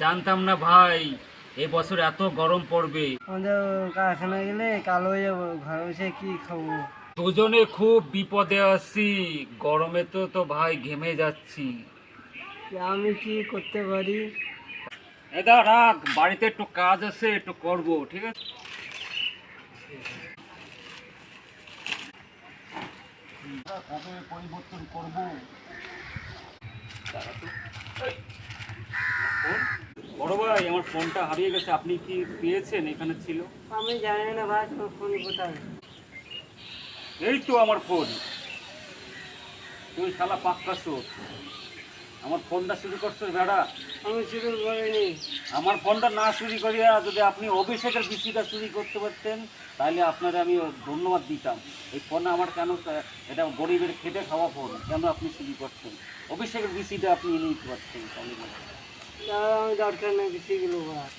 জানতাম না ভাই এই বছর এত গরম পড়বে। আমাদের কারখানা গেলে কালো হয়ে যাবো, ঘরে বসে কি খাবো? দুজনে খুব বিপদে আছি, গরমে তো ভাই ঘেমে যাচ্ছি। আমি কি করতে পারি? এটা রাখ, বাড়িতে একটু কাজ আছে, একটু করব, ঠিক আছে? কবে পরিবর্তন করব? বড় ভাই, আমার ফোনটা হারিয়ে গেছে, আপনি কি পেয়েছেন? এখানে ছিল। আমি জানি না ভাই, তোমার ফোন কোথায়? এই তো আমার ফোন। তুই শালা পাক্কা চোর, আমার ফোনটা চুরি করছিস বেড়া। আমি শুরু করিনি। আমার ফোনটা না চুরি করিয়া যদি আপনি অভিষেকের বিসিটা চুরি করতে পারতেন তাহলে আপনারা আমি ধন্যবাদ দিতাম। এই ফোন আমার কেন, এটা গরিবের খেটে খাওয়া ফোন, কেন আপনি চুরি করছেন? অভিষেকের বিসিটা আপনি নিয়ে নিতে পারতেন তাহলে। তাহলে আমি দরকার নেই বেশি গেলো ভাই।